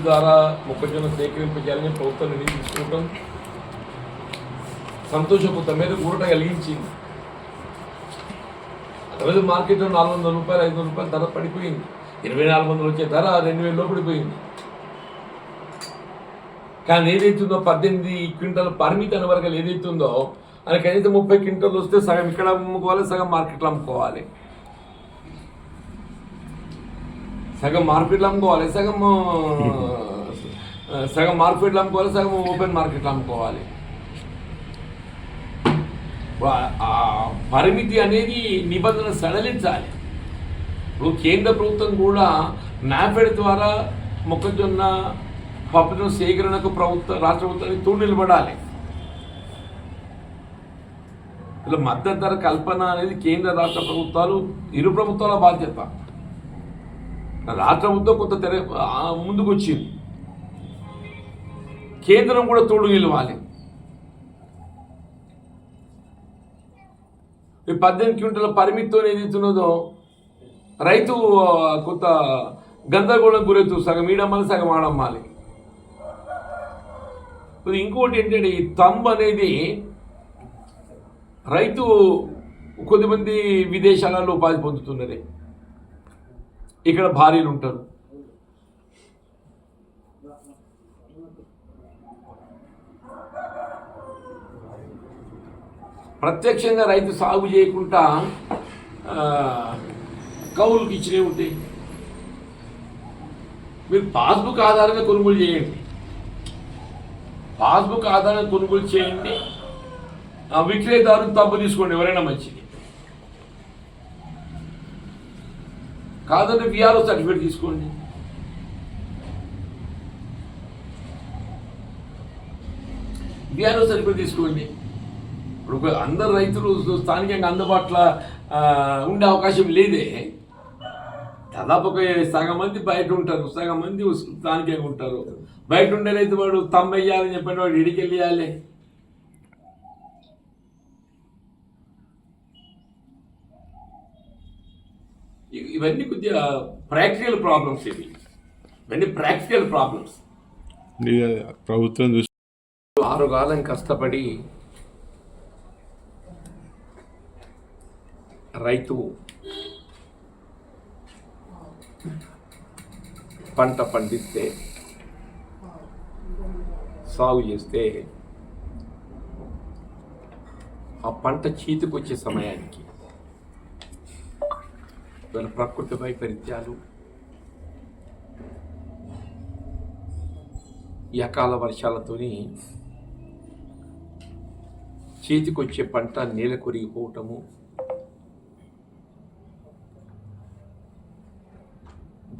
ద్వారా మొక్కజొన్న సేకరింపు చేయాలని ప్రభుత్వం నిర్ణయం తీసుకుంటాం సంతోషపోతాం మీద ఊరట కలిగించింది. రోజు మార్కెట్లో 400 రూపాయలు 500 రూపాయలు ధర పడిపోయింది. 2400 వచ్చే ధర 2000లో పడిపోయింది. కానీ ఏదైతుందో 18 క్వింటల్ పరిమితి అనే వరకు ఏదైతుందో అది కనీసం 30 క్వింటల్ వస్తే సగం ఇక్కడ అమ్ముకోవాలి, సగం మార్కెట్లో అమ్ముకోవాలి, సగం మార్కెట్లో అమ్ముకోవాలి, సగం మార్కెట్లో అమ్ముకోవాలి, సగం ఓపెన్ మార్కెట్లో అమ్ముకోవాలి. పరిమితి అనేది నిబంధన సడలించాలి. ఇప్పుడు కేంద్ర ప్రభుత్వం కూడా నాఫెడ్ ద్వారా మొక్కజొన్న పప్పుజొన్న సేకరణకు రాష్ట్ర ప్రభుత్వానికి తోడు నిలబడాలి. ఇలా మద్దతు ధర కల్పన అనేది కేంద్ర రాష్ట్ర ప్రభుత్వాలు ఇరు ప్రభుత్వాల బాధ్యత. రాష్ట్ర ప్రభుత్వం కొంత ముందుకు వచ్చింది, కేంద్రం కూడా తోడు నిలవాలి. 18 క్వింటల పరిమితితో ఏదైతున్నదో రైతు కొంత గందరగోళం గురవుతుంది. సగం ఈడమ్మాలి, సగం ఆడమ్మాలి. ఇంకోటి ఏంటంటే ఈ తంబ్ అనేది రైతు కొద్దిమంది విదేశాలలో ఉపాధి పొందుతున్నది, ఇక్కడ భార్యలు ఉంటారు. ప్రత్యక్షంగా రైతు సాగు చేయకుండా కౌలుకి ఇచ్చినవి ఉంటాయి. మీరు పాస్బుక్ ఆధారంగా కొనుగోలు చేయండి, పాస్బుక్ ఆధారంగా కొనుగోలు చేయండి. విక్రేతదారుని తప్పు తీసుకోండి, ఎవరైనా మంచిది. కాదంటే విఆర్ఓ సర్టిఫికేట్ తీసుకోండి. విఆర్ఓ సర్టిఫికేట్ తీసుకోండి. ఇప్పుడు అందరు రైతులు స్థానికంగా అందుబాటులో ఉండే అవకాశం లేదే. దాదాపు ఒక సగం మంది బయట ఉంటారు, సగం మంది స్థానికంగా ఉంటారు. బయట ఉండే రైతు వాడు తమ్మయ్యాలని చెప్పిన వాడు ఇడికెళ్ళాలి. ఇవన్నీ కొద్దిగా ప్రాక్టికల్ ప్రాబ్లమ్స్. ఇవన్నీ ప్రాక్టికల్ ప్రాబ్లమ్స్. ప్రభుత్వం 6 కాలం కష్టపడి రైతు పంట పండిస్తే, సాగు చేస్తే ఆ పంట చేతికొచ్చే సమయానికి ఇవాళ ప్రకృతి వైపరీత్యాలు, ఈ అకాల వర్షాలతోని చేతికొచ్చే పంట నేల కొరిగిపోవటము,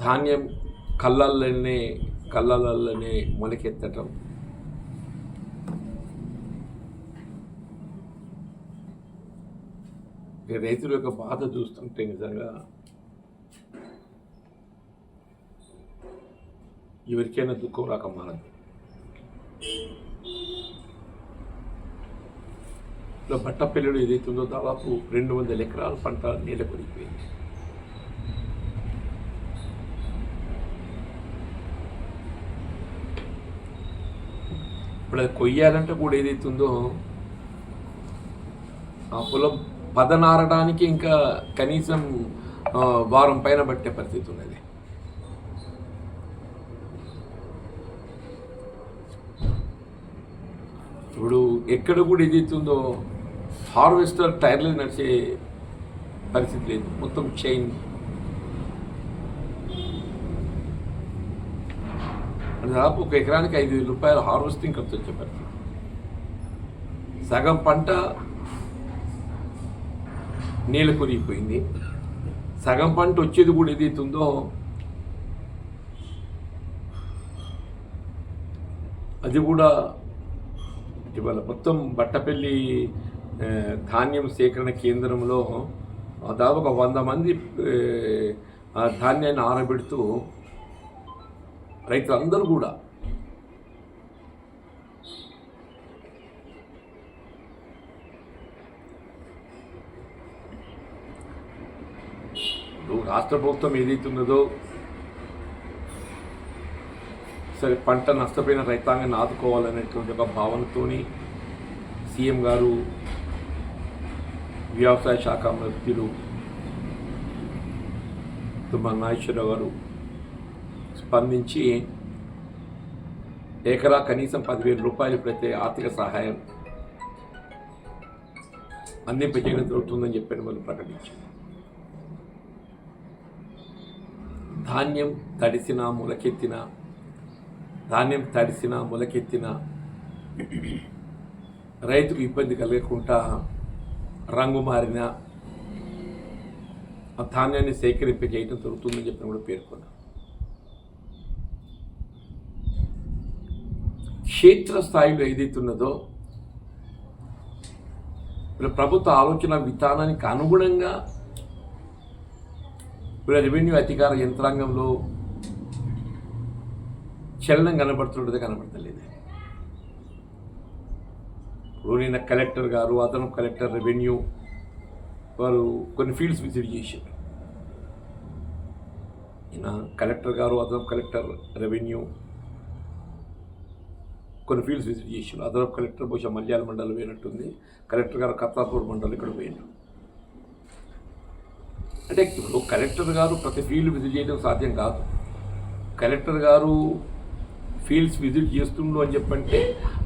ధాన్యం కళ్ళల్లోనే మొలకెత్తటం, రైతుల యొక్క బాధ చూస్తుంటే నిజంగా ఎవరికైనా దుఃఖం రాక మానదు. ఇలా బట్టపల్లిలో ఏదైతుందో దాదాపు 200 ఎకరాల పంట నేల కొరిగిపోయింది. ఇప్పుడు అది కొయ్యాలంటే కూడా ఏదైతుందో ఆ పొలం పదనారడానికి ఇంకా కనీసం వారం పైన పట్టే పరిస్థితి ఉన్నది. ఇప్పుడు ఎక్కడ కూడా ఏదైతుందో హార్వెస్టర్ టైర్లు నడిచే పరిస్థితి లేదు, మొత్తం చైన్. దాదాపు ఒక ఎకరానికి 5,000 రూపాయల హార్వెస్టింగ్ ఖర్చు వచ్చే పరిస్థితి. సగం పంట నేల కొరిగిపోయింది, సగం పంట వచ్చేది కూడా ఏదైతుందో అది కూడా ఇవాళ మొత్తం బట్టపల్లి ధాన్యం సేకరణ కేంద్రంలో దాదాపు 100 మంది ధాన్యాన్ని ఆరబెడుతూ రైతులందరూ కూడా రాష్ట్ర ప్రభుత్వం ఏదైతున్నదో సరే పంట నష్టపోయిన రైతాంగాన్ని ఆదుకోవాలనేటువంటి ఒక భావనతోని సీఎం గారు వ్యవసాయ శాఖ మంత్రులు తుమ్మల నాగేశ్వరరావు గారు స్పందించి ఎకరా కనీసం 10,000 రూపాయలు ప్రతి ఆర్థిక సహాయం అందింపజేయడం జరుగుతుందని చెప్పని వాళ్ళు ప్రకటించారు. ధాన్యం తడిసిన మొలకెత్తిన రైతుకు ఇబ్బంది కలగకుండా రంగు మారిన ఆ ధాన్యాన్ని సేకరింపజేయడం జరుగుతుందని చెప్పి కూడా పేర్కొన్నారు. క్షేత్రస్థాయిలో ఏదైతున్నదో ప్రభుత్వ ఆలోచన విధానానికి అనుగుణంగా రెవెన్యూ అధికార యంత్రాంగంలో చలనం కనబడతలేదు. ఇప్పుడు నిన్న కలెక్టర్ గారు, అదనపు కలెక్టర్ రెవెన్యూ వారు కొన్ని ఫీల్డ్స్ విజిట్ చేశారు. ఈయన కలెక్టర్ గారు, అదనపు కలెక్టర్ రెవెన్యూ కొన్ని ఫీల్డ్స్ విజిట్ చేశారు. అదనపు కలెక్టర్ బహుశా మల్యాల మండలం పోయినట్టుంది, కలెక్టర్ గారు కత్తాపూర్ మండలం ఇక్కడ పోయినారు. అంటే ఇప్పుడు కలెక్టర్ గారు ప్రతి ఫీల్డ్ విజిట్ చేయడం సాధ్యం కాదు. కలెక్టర్ గారు ఫీల్డ్స్ విజిట్ చేస్తుండు అని చెప్పంటే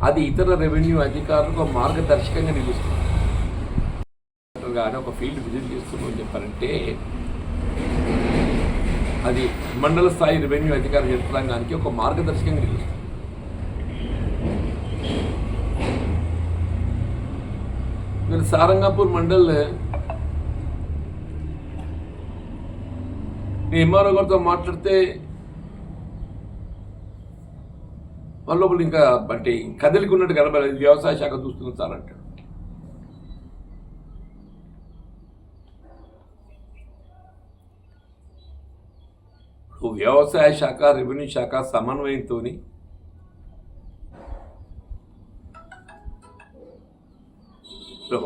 అది ఇతర రెవెన్యూ అధికారులకు ఒక మార్గదర్శకంగా నిలుస్తుంది. కలెక్టర్ గారు ఒక ఫీల్డ్ విజిట్ చేస్తుండు అని చెప్పారంటే అది మండల స్థాయి రెవెన్యూ అధికార యంత్రాంగానికి ఒక మార్గదర్శకంగా నిలుస్తుంది. నేను సారంగాపూర్ మండల్ నేను ఎంఆర్ఓ గారితో మాట్లాడితే వాళ్ళ లోపల ఇంకా అంటే కదలికి ఉన్నట్టు కనబడలేదు. వ్యవసాయ శాఖ చూస్తుంది సార్ అంటాడు. వ్యవసాయ శాఖ రెవెన్యూ శాఖ సమన్వయంతో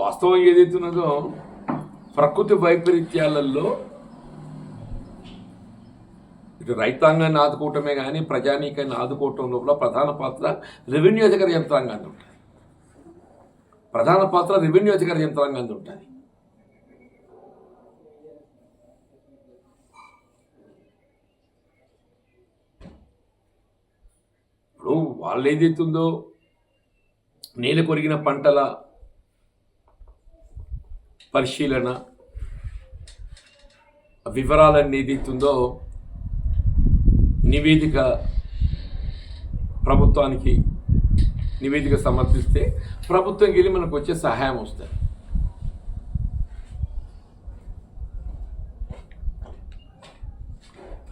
వాస్తవం ఏదైతున్నదో ప్రకృతి వైపరీత్యాలలో ఇటు రైతాంగాన్ని ఆదుకోవటమే కానీ ప్రజానీకాన్ని ఆదుకోవటం లోపల ప్రధాన పాత్ర రెవెన్యూ అధికార యంత్రాంగాన్ని ఉంటుంది. ఇప్పుడు వాళ్ళు ఏదైతుందో నేల కొరిగిన పంటల పరిశీలన వివరాలన్నీ ఏదైతుందో నివేదిక ప్రభుత్వానికి నివేదిక సమర్పిస్తే ప్రభుత్వంకి వెళ్ళి మనకు వచ్చే సహాయం వస్తుంది.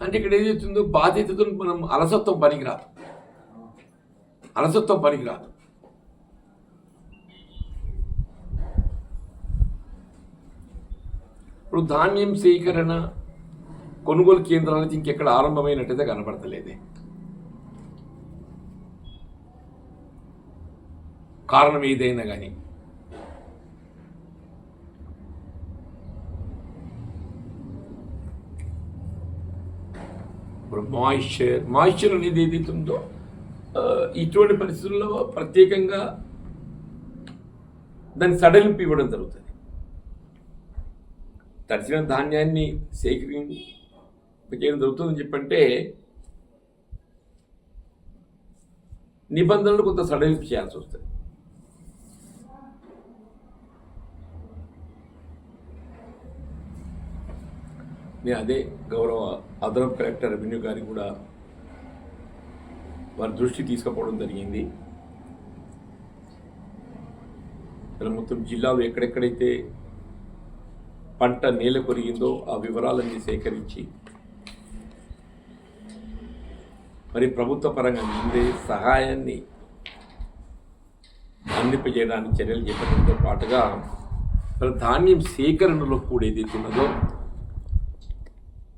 అంటే ఇక్కడ ఏదైతుందో బాధ్యతతో మనం అలసత్వం పనికిరాదు. ఇప్పుడు ధాన్యం సేకరణ కొనుగోలు కేంద్రాలకి ఇంకెక్కడ ఆరంభమైనట్టయితే కనబడతలేదే. కారణం ఏదైనా కానీ ఇప్పుడు మాయిశ్చర్ అనేది ఏదైతే ఉందో ఇటువంటి పరిస్థితుల్లో ప్రత్యేకంగా దాన్ని సడలింపు ఇవ్వడం జరుగుతుంది. తడిసిన ధాన్యాన్ని సేకరించడం జరుగుతుందని చెప్పంటే నిబంధనలు కొంత సడలింపు చేయాల్సి వస్తుంది. నేను అదే గౌరవ అదనపు కలెక్టర్ రెవెన్యూ గారికి కూడా వారి దృష్టి తీసుకుపోవడం జరిగింది. ఇలా మొత్తం జిల్లాలో ఎక్కడెక్కడైతే పంట నేల కొరిగిందో ఆ వివరాలన్నీ సేకరించి మరి ప్రభుత్వ పరంగా అందే సహాయాన్ని అందింపజేయడానికి చర్యలు చేపట్టడంతో పాటుగా మరి ధాన్యం సేకరణలో కూడా ఏదైతే ఉన్నదో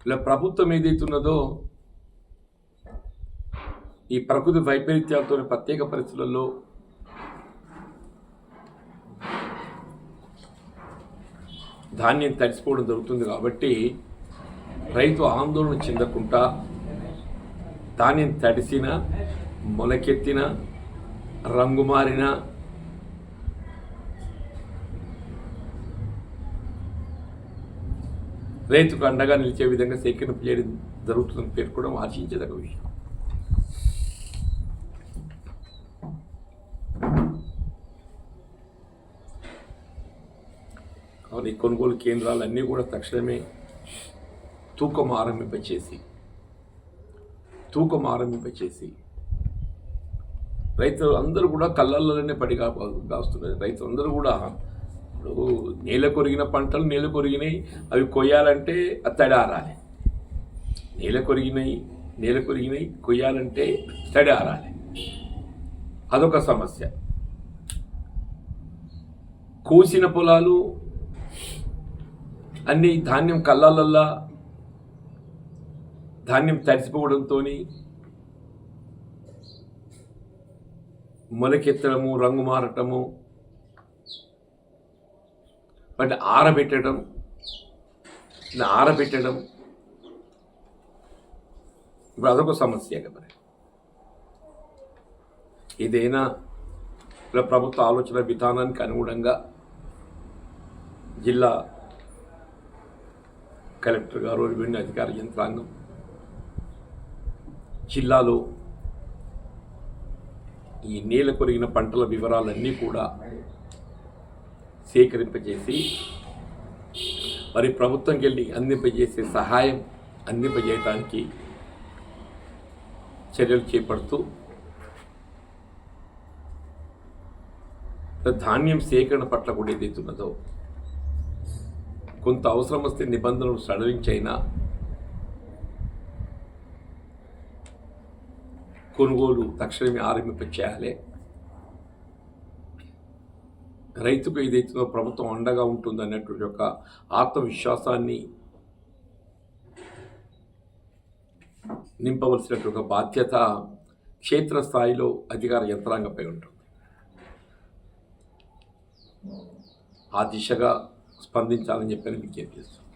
ఇలా ప్రభుత్వం ఏదైతే ఉన్నదో ఈ ప్రకృతి వైపరీత్యాలతో ప్రత్యేక పరిస్థితులలో ధాన్యం తడిసిపోవడం జరుగుతుంది. కాబట్టి రైతు ఆందోళన చెందకుండా ధాన్యం తడిసిన, మొలకెత్తిన, రంగు మారిన, రైతుకు అండగా నిలిచే విధంగా సేకరింపు చేయడం జరుగుతుందని పేర్కొనడం ఆశించదగ్గ విషయం. ఈ కొనుగోలు కేంద్రాలన్నీ కూడా తక్షణమే తూకం ఆరంభింపచేసి రైతులు అందరూ కూడా కళ్ళల్లోనే కాస్తున్నారు. రైతులందరూ కూడా ఇప్పుడు నేల కొరిగిన పంటలు నేల కొరిగినాయి, అవి కొయ్యాలంటే తడి ఆరాలి. నేల కొరిగినాయి కొయ్యాలంటే తడి ఆరాలి. అదొక సమస్య. కోసిన పొలాలు అన్ని ధాన్యం కళ్ళాలల్లా ధాన్యం తడిసిపోవడంతో మొలకెత్తడము, రంగు మారటము, వాటిని ఆరబెట్టడం ఇప్పుడు అదొక సమస్య కదా. ఏదైనా ప్రభుత్వ ఆలోచన విధానానికి అనుగుణంగా జిల్లా కలెక్టర్ గారు, రెవెన్యూ అధికార యంత్రాంగం జిల్లాలో ఈ నేల కొరిగిన పంటల వివరాలన్నీ కూడా సేకరింపజేసి మరి ప్రభుత్వంకి వెళ్ళి అందింపజేసే సహాయం అందింపజేయడానికి చర్యలు చేపడుతూ ధాన్యం సేకరణ పట్ల కూడా ఏదైతున్నదో కొంత అవసరం వస్తే నిబంధనలు సడలించైనా కొనుగోలు తక్షణమే ఆరంభింపచేయాలి. రైతుకు ఏదైతుందో ప్రభుత్వం అండగా ఉంటుందనేటువంటి ఒక ఆత్మవిశ్వాసాన్ని నింపవలసినటువంటి ఒక బాధ్యత క్షేత్రస్థాయిలో అధికార యంత్రాంగంపై ఉంటుంది. ఆ దిశగా స్పందించాలని చెప్పని విజ్ఞప్తి చేస్తున్నాం.